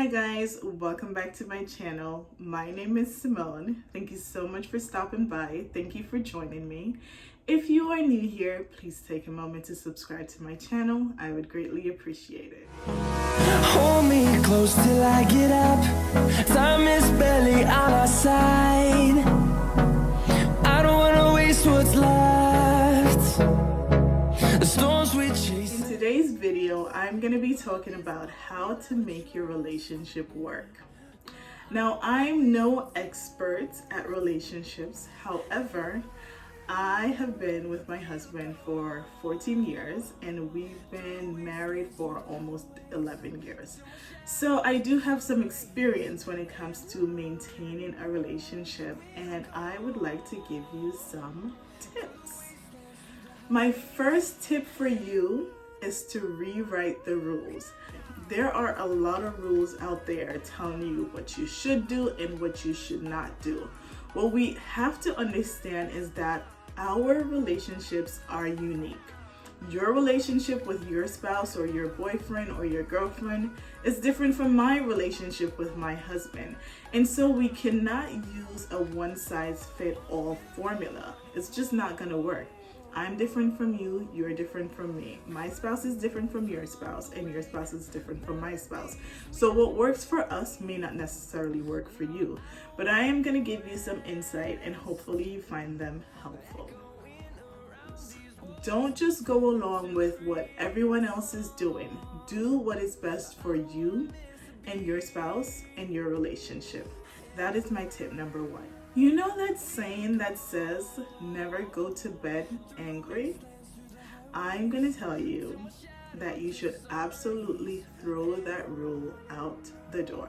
Hi guys, welcome back to my channel. My name is Simone. Thank you so much for stopping by. Thank you for joining me. If you are new here, please take a moment to subscribe to my channel. I would greatly appreciate it. Hold me close till I get up. Time is barely on our side. I don't wanna waste what's left. The storms we chase. In today's video, I'm going to be talking about how to make your relationship work. Now, I'm no expert at relationships. However, I have been with my husband for 14 years and we've been married for almost 11 years. So I do have some experience when it comes to maintaining a relationship, and I would like to give you some tips. My first tip for you is to rewrite the rules. There are a lot of rules out there telling you what you should do and what you should not do. What we have to understand is that our relationships are unique. Your relationship with your spouse or your boyfriend or your girlfriend is different from my relationship with my husband. And so we cannot use a one-size-fits-all formula. It's just not gonna work. I'm different from you, you're different from me. My spouse is different from your spouse, and your spouse is different from my spouse. So what works for us may not necessarily work for you, but I am going to give you some insight and hopefully you find them helpful. Don't just go along with what everyone else is doing. Do what is best for you and your spouse and your relationship. That is my tip number one. You know that saying that says, never go to bed angry? I'm going to tell you that you should absolutely throw that rule out the door.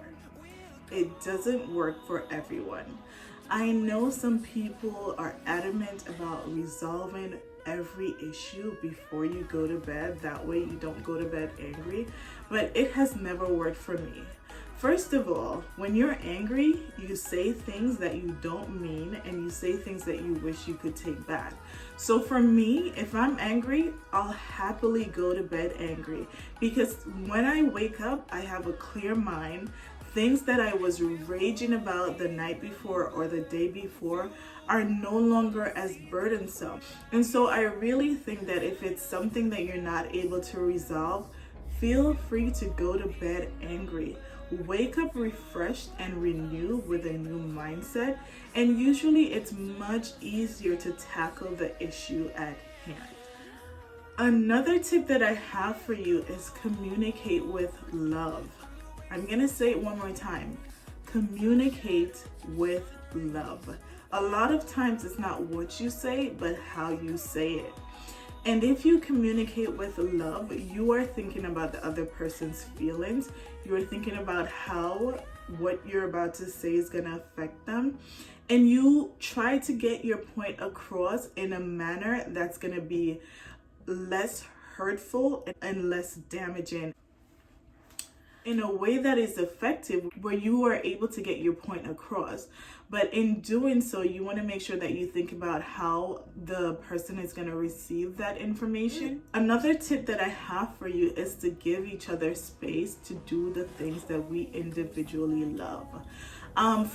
It doesn't work for everyone. I know some people are adamant about resolving every issue before you go to bed. That way you don't go to bed angry, but it has never worked for me. First of all, when you're angry, you say things that you don't mean and you say things that you wish you could take back. So for me, if I'm angry, I'll happily go to bed angry, because when I wake up, I have a clear mind. Things that I was raging about the night before or the day before are no longer as burdensome. And so I really think that if it's something that you're not able to resolve, feel free to go to bed angry. Wake up refreshed and renewed with a new mindset, and usually it's much easier to tackle the issue at hand. Another tip that I have for you is communicate with love. I'm gonna say it one more time. Communicate with love. A lot of times it's not what you say, but how you say it. And if you communicate with love, you are thinking about the other person's feelings. You are thinking about how what you're about to say is going to affect them. And you try to get your point across in a manner that's going to be less hurtful and less damaging, in a way that is effective, where you are able to get your point across. But in doing so, you want to make sure that you think about how the person is going to receive that information. Another tip that I have for you is to give each other space to do the things that we individually love.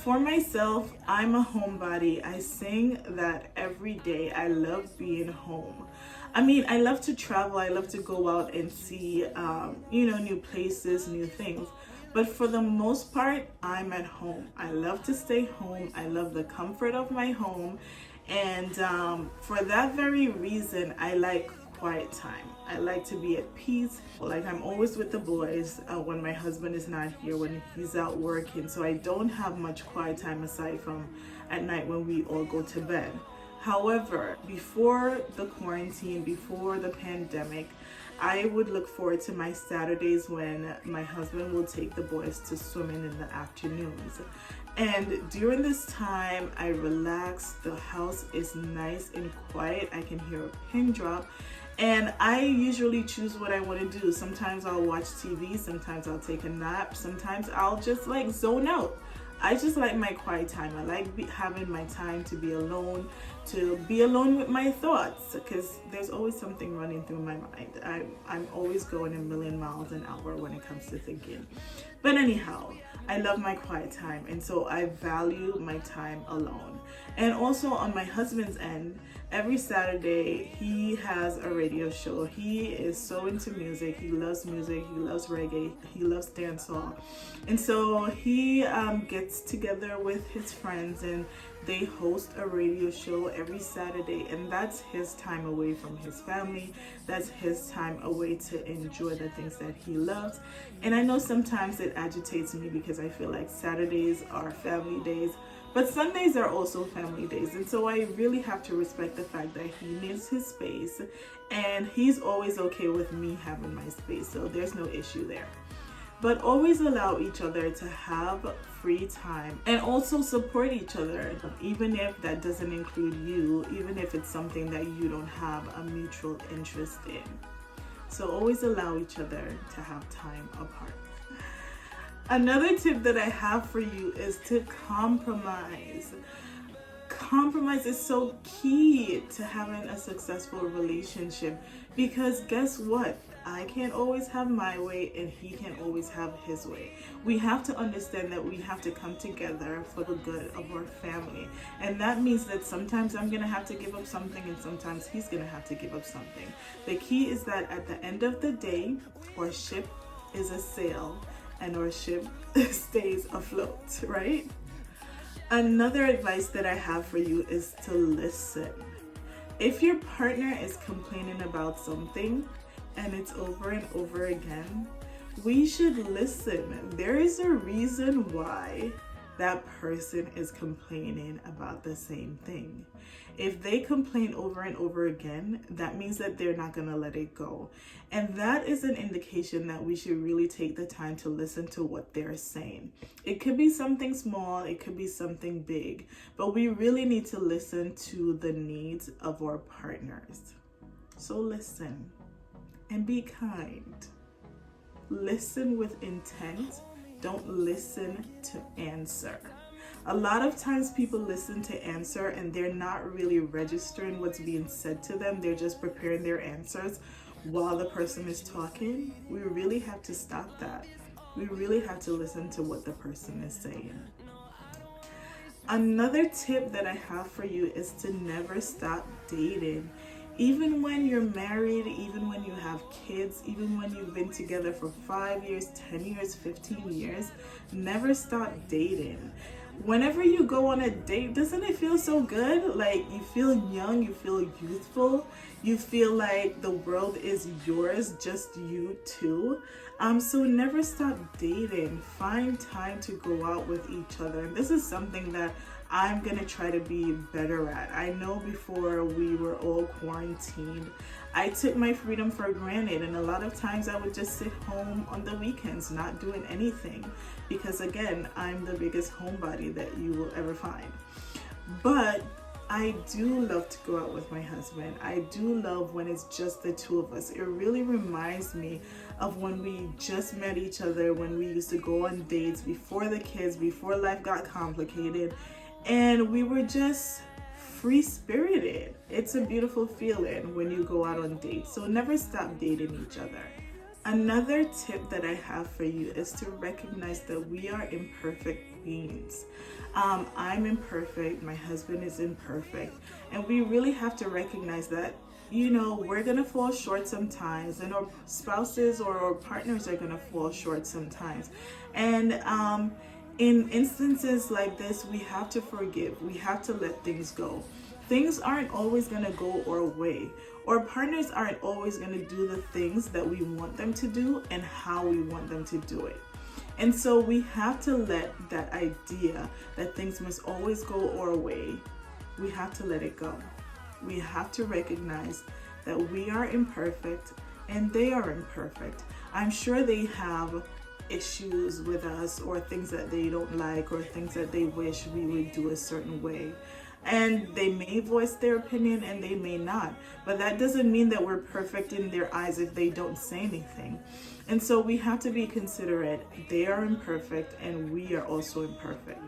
For myself, I'm a homebody. I sing that every day. I love being home. I mean, I love to travel. I love to go out and see, new places, new things. But for the most part, I'm at home. I love to stay home. I love the comfort of my home. And for that very reason, I like quiet time. I like to be at peace. Like, I'm always with the boys when my husband is not here, when he's out working. So I don't have much quiet time aside from at night when we all go to bed. However, before the quarantine, before the pandemic, I would look forward to my Saturdays when my husband will take the boys to swimming in the afternoons. And during this time, I relax. The house is nice and quiet. I can hear a pin drop. And I usually choose what I want to do. Sometimes I'll watch TV. Sometimes I'll take a nap. Sometimes I'll just zone out. I just like my quiet time. I like having my time to be alone with my thoughts, because there's always something running through my mind. I'm always going a million miles an hour when it comes to thinking. But anyhow, I love my quiet time, and so I value my time alone. And also on my husband's end, every Saturday he has a radio show. He is so into music. He loves reggae, he loves dancehall. And so he gets together with his friends and they host a radio show every Saturday, and that's his time away from his family. That's his time away to enjoy the things that he loves. And I know sometimes it agitates me because I feel like Saturdays are family days, but Sundays are also family days. And so I really have to respect the fact that he needs his space, and he's always okay with me having my space, so there's no issue there. But always allow each other to have free time and also support each other, even if that doesn't include you, even if it's something that you don't have a mutual interest in. So always allow each other to have time apart. Another tip that I have for you is to compromise. Compromise is so key to having a successful relationship, because guess what? I can't always have my way and he can't always have his way. We have to understand that we have to come together for the good of our family. And that means that sometimes I'm going to have to give up something and sometimes he's going to have to give up something. The key is that at the end of the day, our ship is a sail and our ship stays afloat, right? Another advice that I have for you is to listen. If your partner is complaining about something and it's over and over again, we should listen. There is a reason why that person is complaining about the same thing. If they complain over and over again, that means that they're not gonna let it go. And that is an indication that we should really take the time to listen to what they're saying. It could be something small, it could be something big, but we really need to listen to the needs of our partners. So listen and be kind. Listen with intent. Don't listen to answer. A lot of times people listen to answer and they're not really registering what's being said to them. They're just preparing their answers while the person is talking. We really have to stop that. We really have to listen to what the person is saying. Another tip that I have for you is to never stop dating. Even when you're married, even when you have kids, even when you've been together for 5 years, 10 years, 15 years, never stop dating. Whenever you go on a date, doesn't it feel so good? Like you feel young, you feel youthful, you feel like the world is yours, just you two. So never stop dating. Find time to go out with each other. And this is something that I'm gonna try to be better at. I know before we were all quarantined, I took my freedom for granted, and a lot of times I would just sit home on the weekends not doing anything, because again, I'm the biggest homebody that you will ever find. But I do love to go out with my husband. I do love when it's just the two of us. It really reminds me of when we just met each other, when we used to go on dates before the kids, before life got complicated, and we were just free-spirited. It's a beautiful feeling when you go out on dates. So never stop dating each other. Another tip that I have for you is to recognize that we are imperfect beings. I'm imperfect, my husband is imperfect, and we really have to recognize that, you know, we're gonna fall short sometimes, and our spouses or our partners are gonna fall short sometimes. And in instances like this, we have to forgive, we have to let things go. Things aren't always gonna go our way. Our partners aren't always gonna do the things that we want them to do and how we want them to do it. And so we have to let that idea that things must always go our way, we have to let it go. We have to recognize that we are imperfect and they are imperfect. I'm sure they have issues with us, or things that they don't like, or things that they wish we would do a certain way. And they may voice their opinion and they may not, but that doesn't mean that we're perfect in their eyes if they don't say anything. And so we have to be considerate. They are imperfect and we are also imperfect.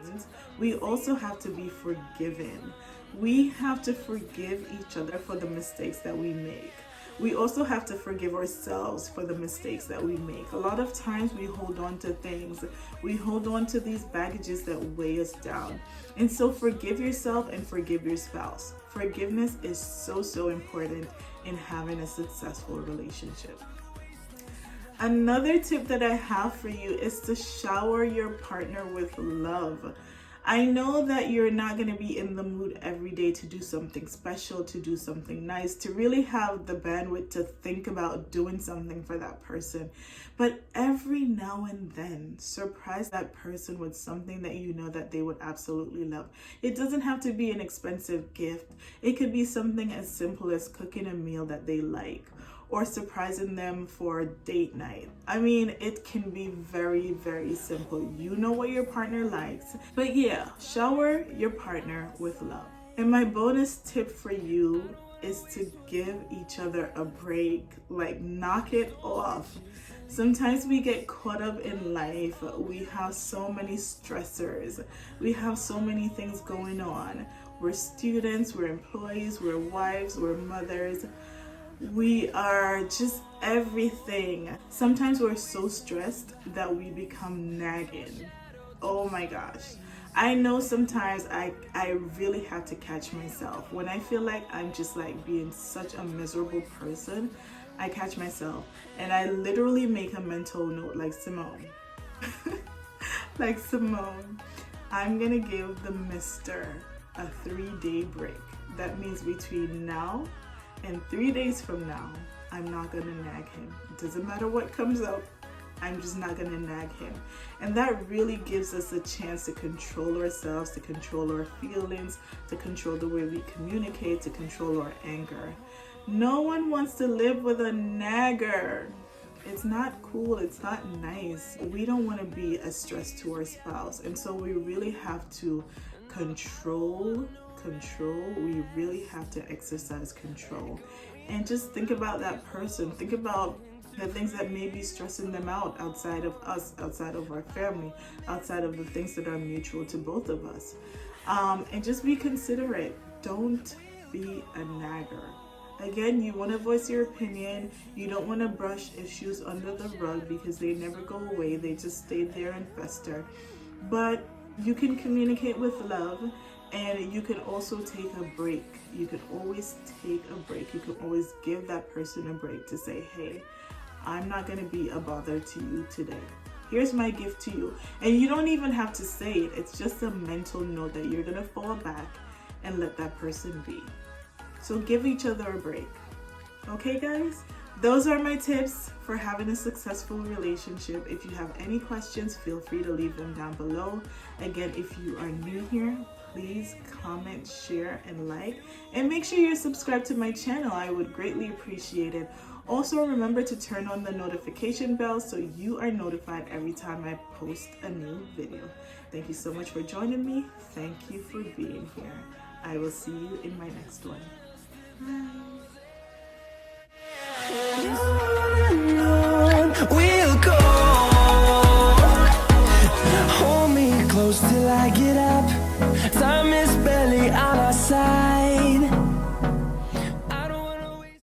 We also have to be forgiving. We have to forgive each other for the mistakes that we make. We also have to forgive ourselves for the mistakes that we make. A lot of times we hold on to things. We hold on to these baggages that weigh us down. And so forgive yourself and forgive your spouse. Forgiveness is so important in having a successful relationship. Another tip that I have for you is to shower your partner with love. I know that you're not going to be in the mood every day to do something special, to do something nice, to really have the bandwidth to think about doing something for that person. But every now and then, surprise that person with something that you know that they would absolutely love. It doesn't have to be an expensive gift. It could be something as simple as cooking a meal that they like, or surprising them for date night. I mean, it can be very simple. You know what your partner likes. But yeah, shower your partner with love. And my bonus tip for you is to give each other a break. Like, knock it off. Sometimes we get caught up in life. We have so many stressors. We have so many things going on. We're students, we're employees, we're wives, we're mothers. We are just everything. Sometimes we're so stressed that we become nagging. Oh my gosh. I know sometimes I really have to catch myself. When I feel like I'm just like being such a miserable person, I catch myself and I literally make a mental note like Simone. Like Simone, I'm gonna give the mister a 3-day break. That means between now and 3 days from now, I'm not gonna nag him. It doesn't matter what comes up, I'm just not gonna nag him. And that really gives us a chance to control ourselves, to control our feelings, to control the way we communicate, to control our anger. No one wants to live with a nagger. It's not cool, it's not nice. We don't wanna be a stress to our spouse. And so we really have to control. We really have to exercise control and just think about that person. Think about the things that may be stressing them out outside of us, outside of our family, outside of the things that are mutual to both of us. And just be considerate. Don't be a nagger. Again, you want to voice your opinion. You don't want to brush issues under the rug because they never go away. They just stay there and fester. But you can communicate with love. And you can also take a break. You can always take a break. You can always give that person a break to say, hey, I'm not going to be a bother to you today. Here's my gift to you. And you don't even have to say it. It's just a mental note that you're going to fall back and let that person be. So give each other a break. Okay, guys? Those are my tips for having a successful relationship. If you have any questions, feel free to leave them down below. Again, if you are new here, please comment, share, and like. And make sure you're subscribed to my channel. I would greatly appreciate it. Also, remember to turn on the notification bell so you are notified every time I post a new video. Thank you so much for joining me. Thank you for being here. I will see you in my next one. Bye.